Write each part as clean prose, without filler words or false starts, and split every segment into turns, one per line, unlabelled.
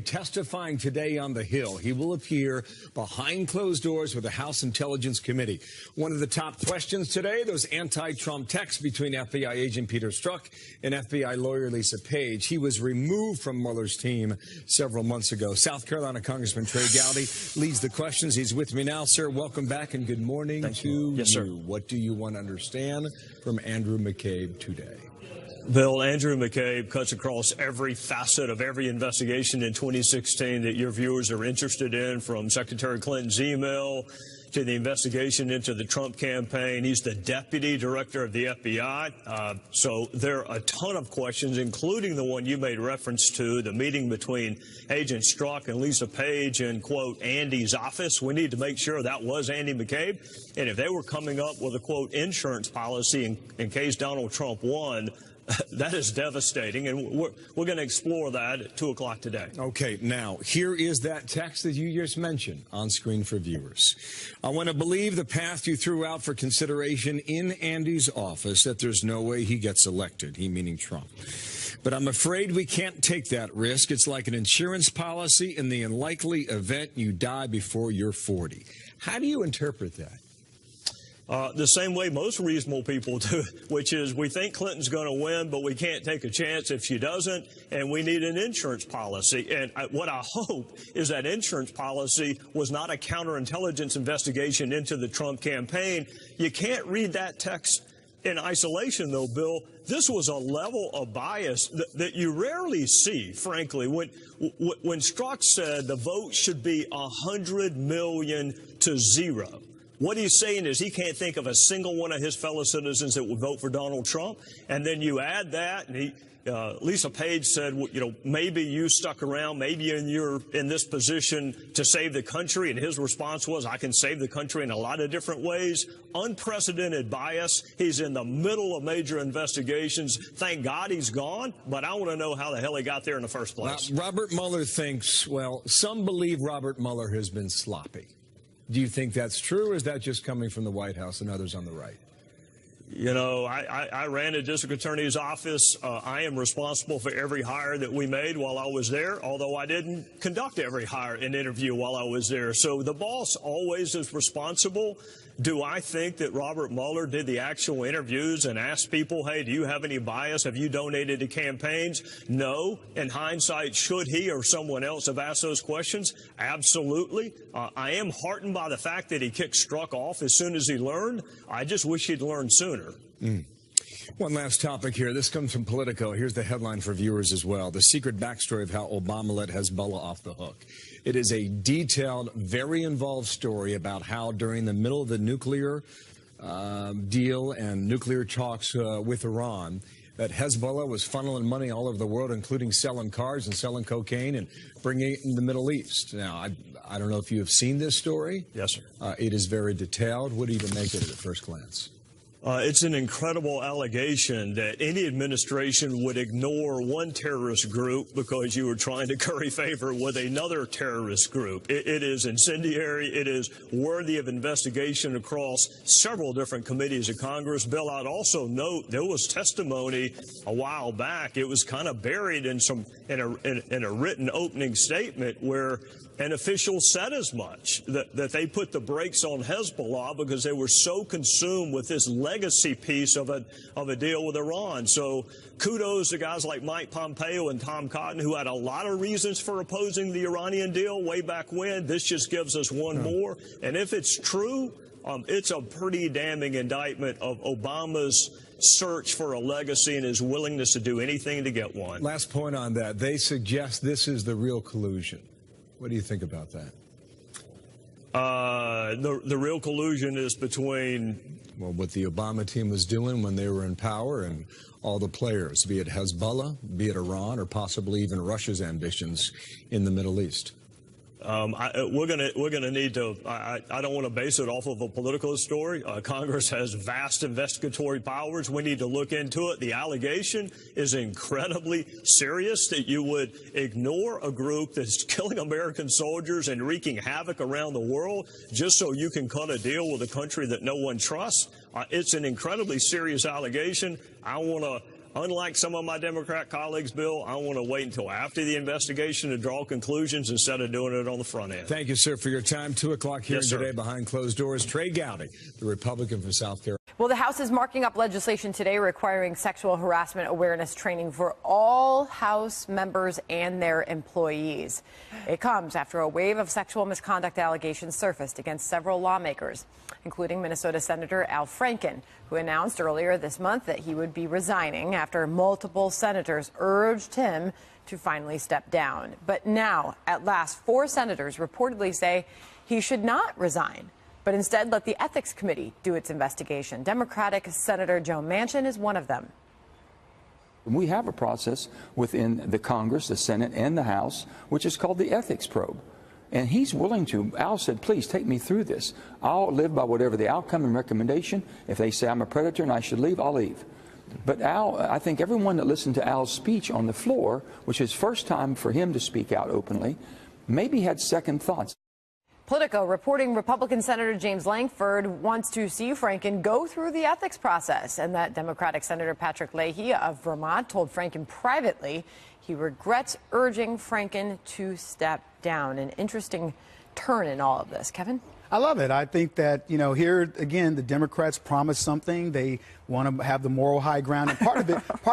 Testifying today on the Hill, he will appear behind closed doors with the House Intelligence Committee. One of the top questions today, those anti-Trump texts between FBI agent Peter Strzok and FBI lawyer Lisa Page. He was removed from Mueller's team several months ago. South Carolina Congressman Trey Gowdy leads the questions. He's with me now, sir. Welcome back and good morning to you.
Yes, sir.
What do you want to understand from Andrew McCabe today?
Bill, Andrew McCabe cuts across every facet of every investigation in 2016 that your viewers are interested in, from Secretary Clinton's email to the investigation into the Trump campaign. He's the deputy director of the FBI. So there are a ton of questions, including the one you made reference to, the meeting between Agent Strzok and Lisa Page in, quote, Andy's office. We need to make sure that was Andy McCabe. And if they were coming up with a, quote, insurance policy in case Donald Trump won, that is devastating, and we're going to explore that at 2 o'clock today.
Okay, now, here is that text that you just mentioned on screen for viewers. I want to believe the path you threw out for consideration in Andy's office, that there's no way he gets elected, he meaning Trump. But I'm afraid we can't take that risk. It's like an insurance policy in the unlikely event you die before you're 40. How do you interpret that?
The same way most reasonable people do, which is we think Clinton's going to win, but we can't take a chance if she doesn't, and we need an insurance policy. And what I hope is that insurance policy was not a counterintelligence investigation into the Trump campaign. You can't read that text in isolation, though, Bill. This was a level of bias that you rarely see, frankly. When Strzok said the vote should be 100 million to 0. What he's saying is he can't think of a single one of his fellow citizens that would vote for Donald Trump. And then you add that, and Lisa Page said, well, you know, maybe you stuck around, maybe you're in this position to save the country. And his response was, I can save the country in a lot of different ways. Unprecedented bias. He's in the middle of major investigations. Thank God he's gone, but I want to know how the hell he got there in the first place.
Robert Mueller thinks, well, some believe Robert Mueller has been sloppy. Do you think that's true, or is that just coming from the White House and others on the right?
You know, I ran a district attorney's office. I am responsible for every hire that we made while I was there, although I didn't conduct every hire and interview while I was there. So the boss always is responsible. Do I think that Robert Mueller did the actual interviews and asked people, hey, do you have any bias? Have you donated to campaigns? No. In hindsight, should he or someone else have asked those questions? Absolutely. I am heartened by the fact that he kicked Strzok off as soon as he learned. I just wish he'd learned sooner.
One last topic here. This comes from Politico. Here's the headline for viewers as well. The secret backstory of how Obama let Hezbollah off the hook. It is a detailed, very involved story about how during the middle of the nuclear deal and nuclear talks with Iran, that Hezbollah was funneling money all over the world, including selling cars and selling cocaine and bringing it in the Middle East. Now, I don't know if you have seen this story.
Yes, sir.
It is very detailed. What do you even make of it at first glance?
It's an incredible allegation that any administration would ignore one terrorist group because you were trying to curry favor with another terrorist group. It is incendiary. It is worthy of investigation across several different committees of Congress. Bill, I'd also note there was testimony a while back. It was kind of buried in a written opening statement where an official said as much, that they put the brakes on Hezbollah because they were so consumed with this legacy piece of a deal with Iran. So kudos to guys like Mike Pompeo and Tom Cotton, who had a lot of reasons for opposing the Iranian deal way back when. This just gives us one more. And if it's true, it's a pretty damning indictment of Obama's search for a legacy and his willingness to do anything to get one.
Last point on that. They suggest this is the real collusion. What do you think about that?
The real collusion is between...
Well, what the Obama team was doing when they were in power and all the players, be it Hezbollah, be it Iran, or possibly even Russia's ambitions in the Middle East.
We're gonna need to. I don't want to base it off of a political story. Congress has vast investigatory powers. We need to look into it. The allegation is incredibly serious that you would ignore a group that's killing American soldiers and wreaking havoc around the world just so you can cut a deal with a country that no one trusts. It's an incredibly serious allegation. I want to unlike some of my Democrat colleagues, Bill, I want to wait until after the investigation to draw conclusions instead of doing it on the front end.
Thank you, sir, for your time. 2 o'clock here
Yes, sir.
today behind closed doors. Trey Gowdy, the Republican from South Carolina.
Well, the House is marking up legislation today requiring sexual harassment awareness training for all House members and their employees. It comes after a wave of sexual misconduct allegations surfaced against several lawmakers, including Minnesota Senator Al Franken, who announced earlier this month that he would be resigning after multiple senators urged him to finally step down. But now, at last, 4 senators reportedly say he should not resign, but instead let the Ethics Committee do its investigation. Democratic Senator Joe Manchin is one of them.
We have a process within the Congress, the Senate, and the House, which is called the ethics probe. And he's willing to. Al said, please take me through this. I'll live by whatever the outcome and recommendation. If they say I'm a predator and I should leave, I'll leave. But Al, I think everyone that listened to Al's speech on the floor, which is first time for him to speak out openly, maybe had second thoughts.
Politico reporting Republican Senator James Lankford wants to see Franken go through the ethics process, and that Democratic Senator Patrick Leahy of Vermont told Franken privately he regrets urging Franken to step down. An interesting turn in all of this. Kevin?
I love it. I think that, here again, the Democrats promised something. They want to have the moral high ground. And part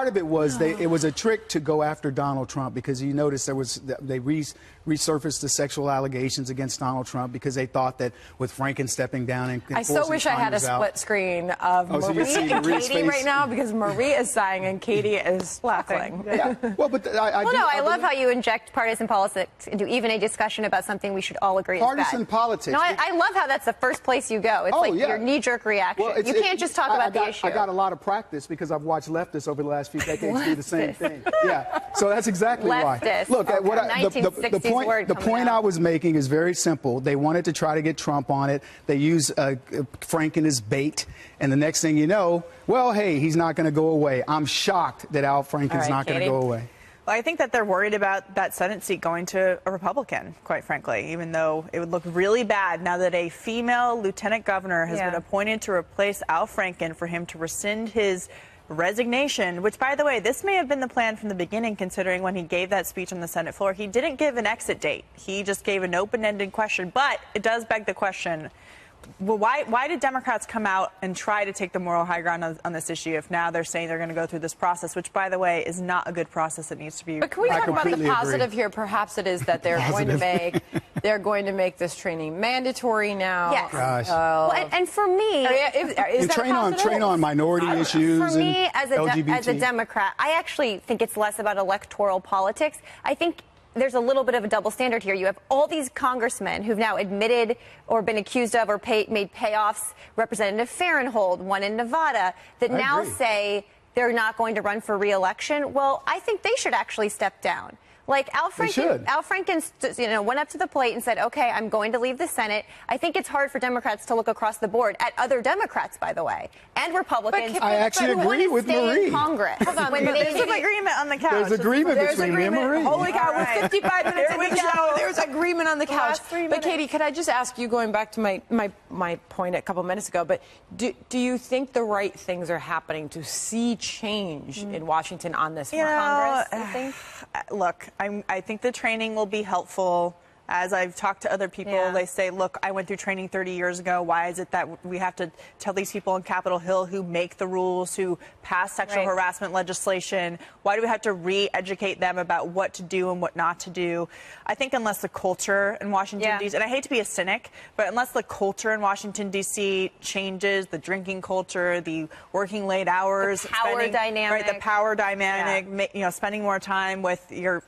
of it was it was a trick to go after Donald Trump, because you notice they resurfaced the sexual allegations against Donald Trump because they thought that with Franken stepping down and
I so wish I had a split screen of Marie and Katie right now, because Marie is sighing and Katie is laughing.
Yeah. Well, but
I love how you inject partisan politics into even a discussion about something we should all agree is bad.
Partisan politics.
No, I love how that's the first place you go. It's your knee-jerk reaction.
Well,
you can't just talk about the issue.
I got a lot of practice because I've watched leftists over the last few decades do the same thing. Yeah, so that's exactly why.
Look,
the point I was making is very simple. They wanted to try to get Trump on it. They use Franken as bait, and the next thing you know, well, hey, he's not going to go away. I'm shocked that Al Franken's not going to go away.
Well, I think that they're worried about that Senate seat going to a Republican, quite frankly, even though it would look really bad now that a female lieutenant governor has been appointed to replace Al Franken, for him to rescind his resignation, which, by the way, this may have been the plan from the beginning, considering when he gave that speech on the Senate floor, he didn't give an exit date. He just gave an open-ended question. But it does beg the question, well, why did Democrats come out and try to take the moral high ground on this issue if now they're saying they're going to go through this process, which, by the way, is not a good process that needs to be.
But can we talk about the positive here? Perhaps it is that they're going to make this training mandatory now.
Yes.
Gosh.
Well, and for me,
and train on minority issues.
For me, as
LGBT.
a Democrat, I actually think it's less about electoral politics. I think there's a little bit of a double standard here. You have all these congressmen who've now admitted or been accused of or made payoffs. Representative Farenthold, one in Nevada, that now say they're not going to run for re-election. Well, I think they should actually step down. Like Al Franken, went up to the plate and said, okay, I'm going to leave the Senate. I think it's hard for Democrats to look across the board at other Democrats, by the way, and Republicans.
I actually agree with Marie.
In Congress.
Hold on, there's an agreement on the couch.
There's agreement between me and Marie.
Holy cow, we're 55 minutes in the show. There's agreement on the couch. But Katie, could I just ask you, going back to my point a couple minutes ago, but do you think the right things are happening to see change in Washington on this from Congress? You think?
Look, I think the training will be helpful. As I've talked to other people, they say, look, I went through training 30 years ago. Why is it that we have to tell these people on Capitol Hill who make the rules, who pass sexual harassment legislation, why do we have to re-educate them about what to do and what not to do? I think unless the culture in Washington, D.C., and I hate to be a cynic, but unless the culture in Washington, D.C. changes, the drinking culture, the working late hours,
the power dynamic,
spending more time with your